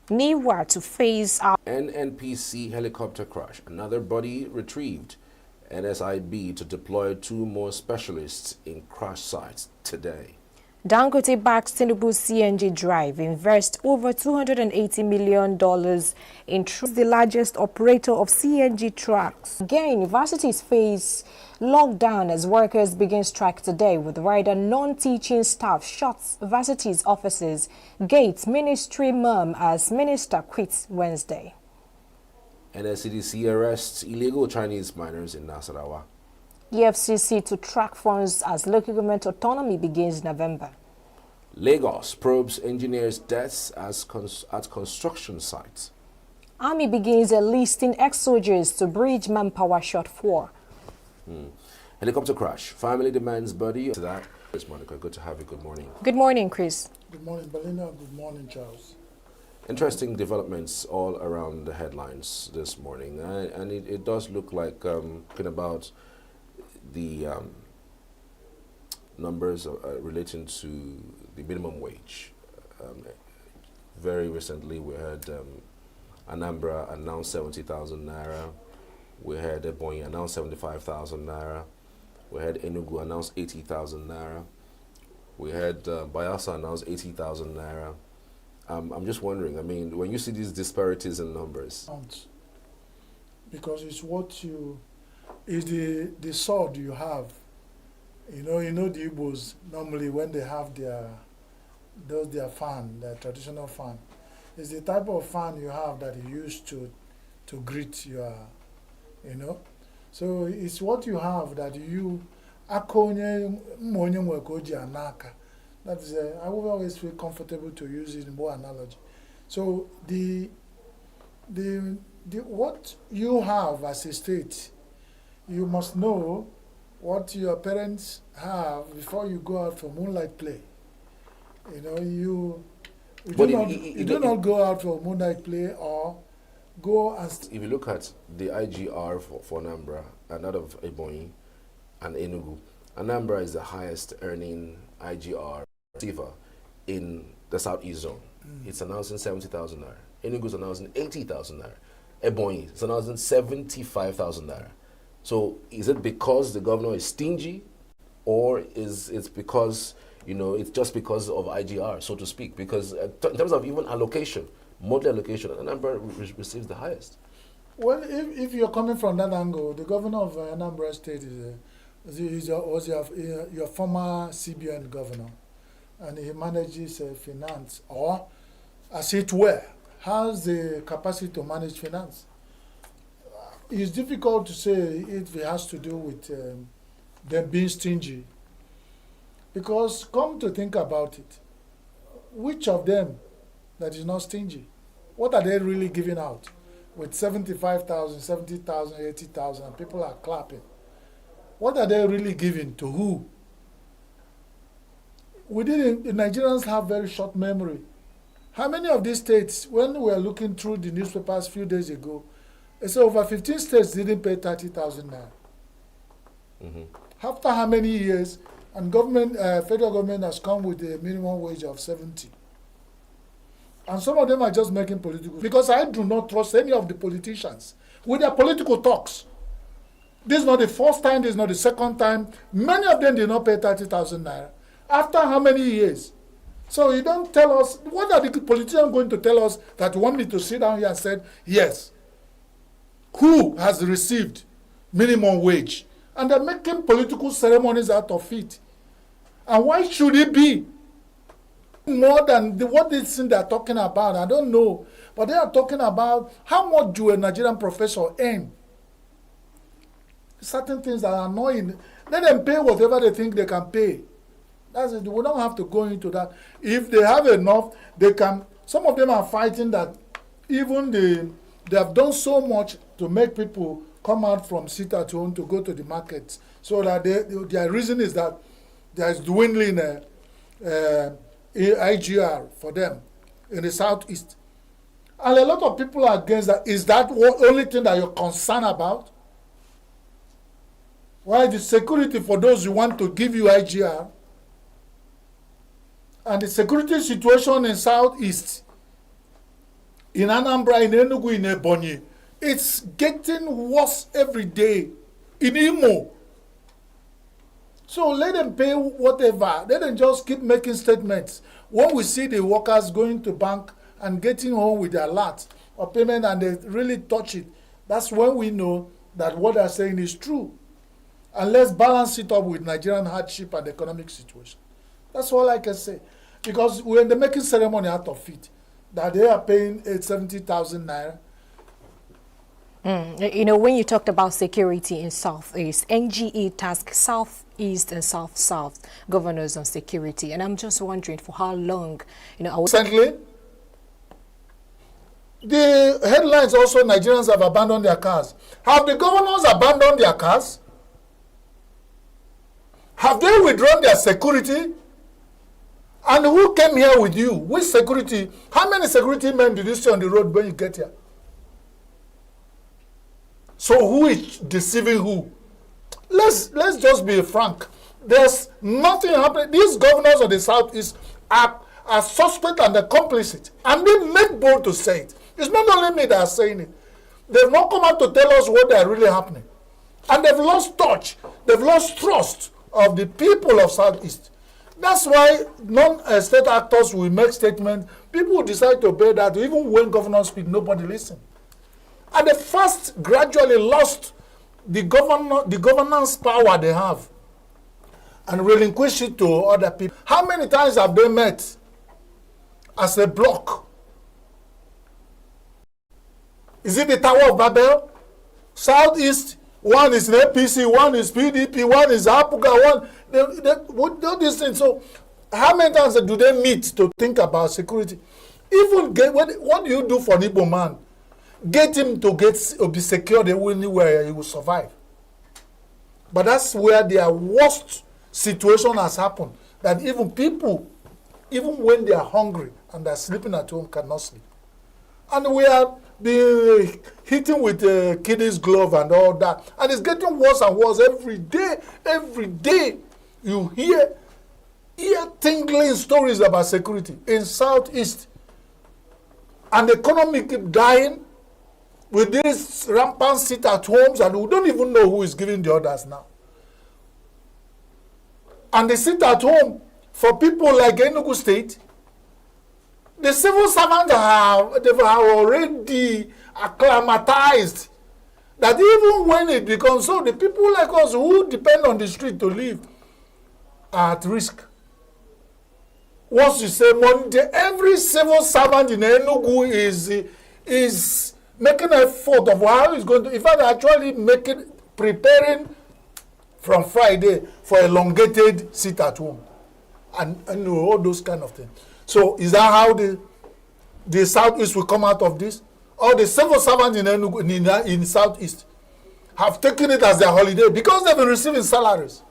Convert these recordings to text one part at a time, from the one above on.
NIWA to phase out. NNPC helicopter crash, another body retrieved. NSIB to deploy 2 more specialists in crash sites today. Dangote backs Tinubu CNG drive, invest over $280 million in trucks. The largest operator of CNG trucks. Again, universities face lockdown as workers begin strike today, with rider non-teaching staff shuts universities' offices. Gates ministry murmur as minister quits Wednesday. NSCDC arrests illegal Chinese miners in Nasarawa. EFCC to track funds as local government autonomy begins November. Lagos probes engineers' deaths at construction sites. Army begins enlisting ex-soldiers to bridge manpower shortfall. Helicopter crash. Family demands body. To that, Chris Monica, good to have you. Good morning. Good morning, Chris. Good morning, Belinda. Good morning, Charles. Interesting developments all around the headlines this morning, and it does look like talking about the numbers relating to the minimum wage. Very recently, we heard Anambra announce 70,000 naira. We heard Ebonyi announce 75,000 naira. We heard ENUGU announce 80,000 naira. We heard Bayelsa announce 80,000 naira. I'm just wondering, I mean, when you see these disparities in numbers. Because it's what you, is the sword you have. You know the Igbos, normally when they have their fan, their traditional fan, it's the type of fan you have that you use to greet your, So it's what you have that you, that is, I will always feel comfortable to use it in more analogy. So the what you have as a state, you must know what your parents have before you go out for moonlight play. You do not go out for moonlight play or go and... If you look at the IGR for Anambra and that of Ebonyi and ENUGU, Anambra is the highest earning IGR receiver in the Southeast zone. It's announcing 70,000 naira. ENUGU is announcing 80,000 naira. Ebonyi is announcing 75,000 naira. So is it because the governor is stingy, or is it because, it's just because of IGR, so to speak? Because in terms of even allocation, monthly allocation, Anambra receives the highest. Well, if you're coming from that angle, the governor of Anambra State was your former CBN governor, and he manages finance, or as it were, has the capacity to manage finance. It's difficult to say if it has to do with them being stingy, because come to think about it, which of them that is not stingy? What are they really giving out? With 75,000, 70,000, 80,000, and people are clapping. What are they really giving to who? The Nigerians have very short memory. How many of these states, when we were looking through the newspapers a few days ago, they said over 15 states didn't pay 30,000 naira. After how many years, and federal government has come with a minimum wage of 70. And some of them are just making political, because I do not trust any of the politicians with their political talks. This is not the first time, this is not the second time. Many of them did not pay 30,000 naira. After how many years? So you don't tell us, what are the politicians going to tell us that want me to sit down here and say, yes, who has received minimum wage? And they're making political ceremonies out of it. And why should it be? More than what this thing they're talking about, I don't know. But they are talking about how much do a Nigerian professor earn? Certain things that are annoying. Let them pay whatever they think they can pay. That's it. We don't have to go into that. If they have enough, they can. Some of them are fighting that even they have done so much to make people come out from sit at home to go to the markets. So that their reason is that there is dwindling IGR for them in the Southeast. And a lot of people are against that. Is that the only thing that you're concerned about? Why the security for those who want to give you IGR? And the security situation in Southeast in Anambra, in Enugu, in Ebonyi. It's getting worse every day. In Imo. So let them pay whatever. Let them just keep making statements. When we see the workers going to bank and getting home with their lot or payment and they really touch it, that's when we know that what they're saying is true. And let's balance it up with Nigerian hardship and economic situation. That's all I can say. Because when they're making ceremony out of it, that they are paying 70,000 naira. You know, when you talked about security in Southeast, NGE tasked Southeast and South governors on security. And I'm just wondering for how long, you know. Recently, the headlines also, Nigerians have abandoned their cars. Have the governors abandoned their cars? Have they withdrawn their security? And who came here with you? Which security? How many security men did you see on the road when you get here? So who is deceiving who? Let's just be frank. There's nothing happening. These governors of the Southeast are suspect and they're complicit. And they make bold to say it. It's not only me that are saying it. They've not come out to tell us what they are really happening. And they've lost touch. They've lost trust of the people of Southeast. That's why non-state actors will make statements. People will decide to obey that. Even when governors speak, nobody listens. And they first gradually lost the governance power they have and relinquish it to other people. How many times have they met as a block? Is it the Tower of Babel? Southeast, one is APC, one is PDP, one is Apuga, one, they these things. So how many times do they meet to think about security? Even what do you do for an Igbo man? Get him to be secured anywhere he will survive. But that's where their worst situation has happened. That even people, even when they are hungry and they're sleeping at home, cannot sleep. And we are being hitting with the kiddies glove and all that. And it's getting worse and worse every day. Every day you hear ear-tingling stories about security in Southeast. And the economy keep dying with this rampant sit-at-homes, and we don't even know who is giving the orders now. And the sit-at-home, for people like Enugu State, the civil servants have already acclimatized that even when it becomes so, the people like us who depend on the street to live are at risk. Once you say Monday, every civil servant in Enugu is making an effort of how he's going to, in fact, actually preparing from Friday for elongated sit at home and all those kind of things. So is that how the Southeast will come out of this? All the civil servants in Enugu, in Southeast have taken it as their holiday because they've been receiving salaries.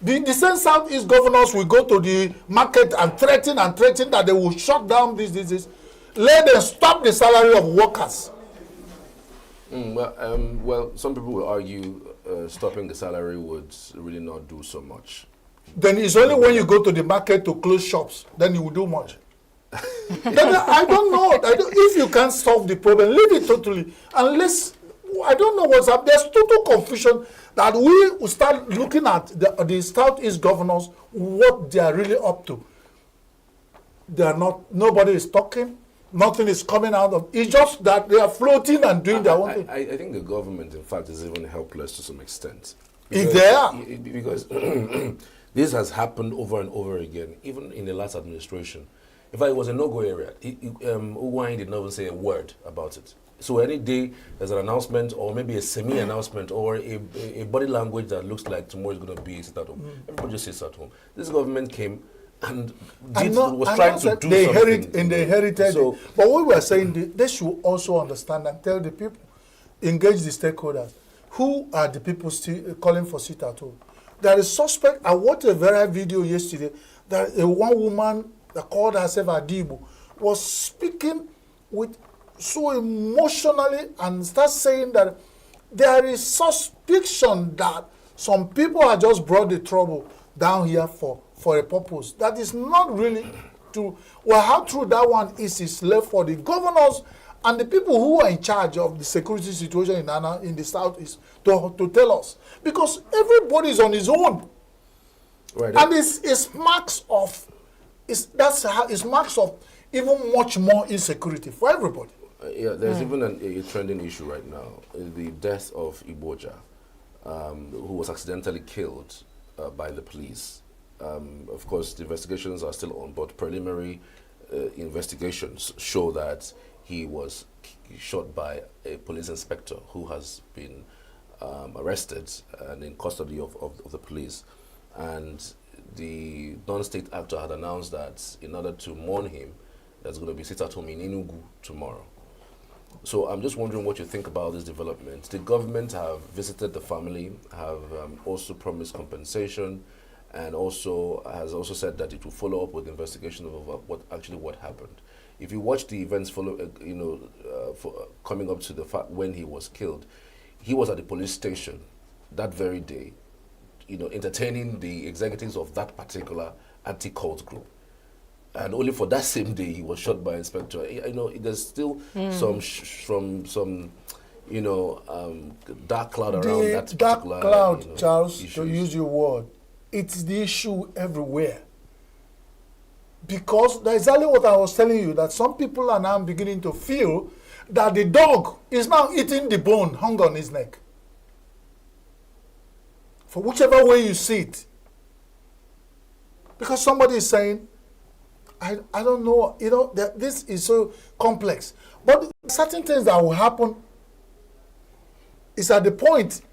The same Southeast governors will go to the market and threaten that they will shut down this. Let them stop the salary of workers. Well, some people will argue stopping the salary would really not do so much. Then it's only when you go to the market to close shops, then you will do much. Then I don't know. If you can't solve the problem, leave it totally. Unless, I don't know what's up. There's total confusion that we will start looking at the Southeast governors, what they are really up to. They are not, nobody is talking. Nothing is coming out of it. It's just that they are floating and doing their own thing. I think the government, in fact, is even helpless to some extent. If they are. Because this has happened over and over again, even in the last administration. In fact, it was a no-go area. Uwine did not even say a word about it. So any day there's an announcement or maybe a semi-announcement or a body language that looks like tomorrow is going to be sit at home. Everybody just sits at home. This government came and was trying to do something. They inherited so, it. But what we are saying, they should also understand and tell the people, engage the stakeholders. Who are the people still calling for sit at home? There is suspect. I watched a viral video yesterday that one woman that called herself Adibo was speaking with so emotionally and start saying that there is suspicion that some people have just brought the trouble down here for a purpose that is not really to, well, how true that one is left for the governors and the people who are in charge of the security situation in the southeast to tell us, because everybody is on his own, Right. and it's marks of it's marks of even much more insecurity for everybody. Yeah, there's even a trending issue right now. The death of Iboja, who was accidentally killed by the police. Of course, the investigations are still on, but preliminary investigations show that he was shot by a police inspector who has been arrested and in custody of the police. And the non-state actor had announced that in order to mourn him, there's going to be sit-at-home in ENUGU tomorrow. So I'm just wondering what you think about this development. The government have visited the family, have also promised compensation, and also has also said that it will follow up with the investigation of what happened. If you watch the events coming up to the fact when he was killed, he was at the police station that very day, entertaining the executives of that particular anti-cult group. And only for that same day, he was shot by an inspector. There's still some dark cloud around that dark particular cloud, Charles, issues. to use your word. It's the issue everywhere. Because that's exactly what I was telling you, that some people are now beginning to feel that the dog is now eating the bone hung on his neck. For whichever way you see it. Because somebody is saying, I don't know, this is so complex. But certain things that will happen is at the point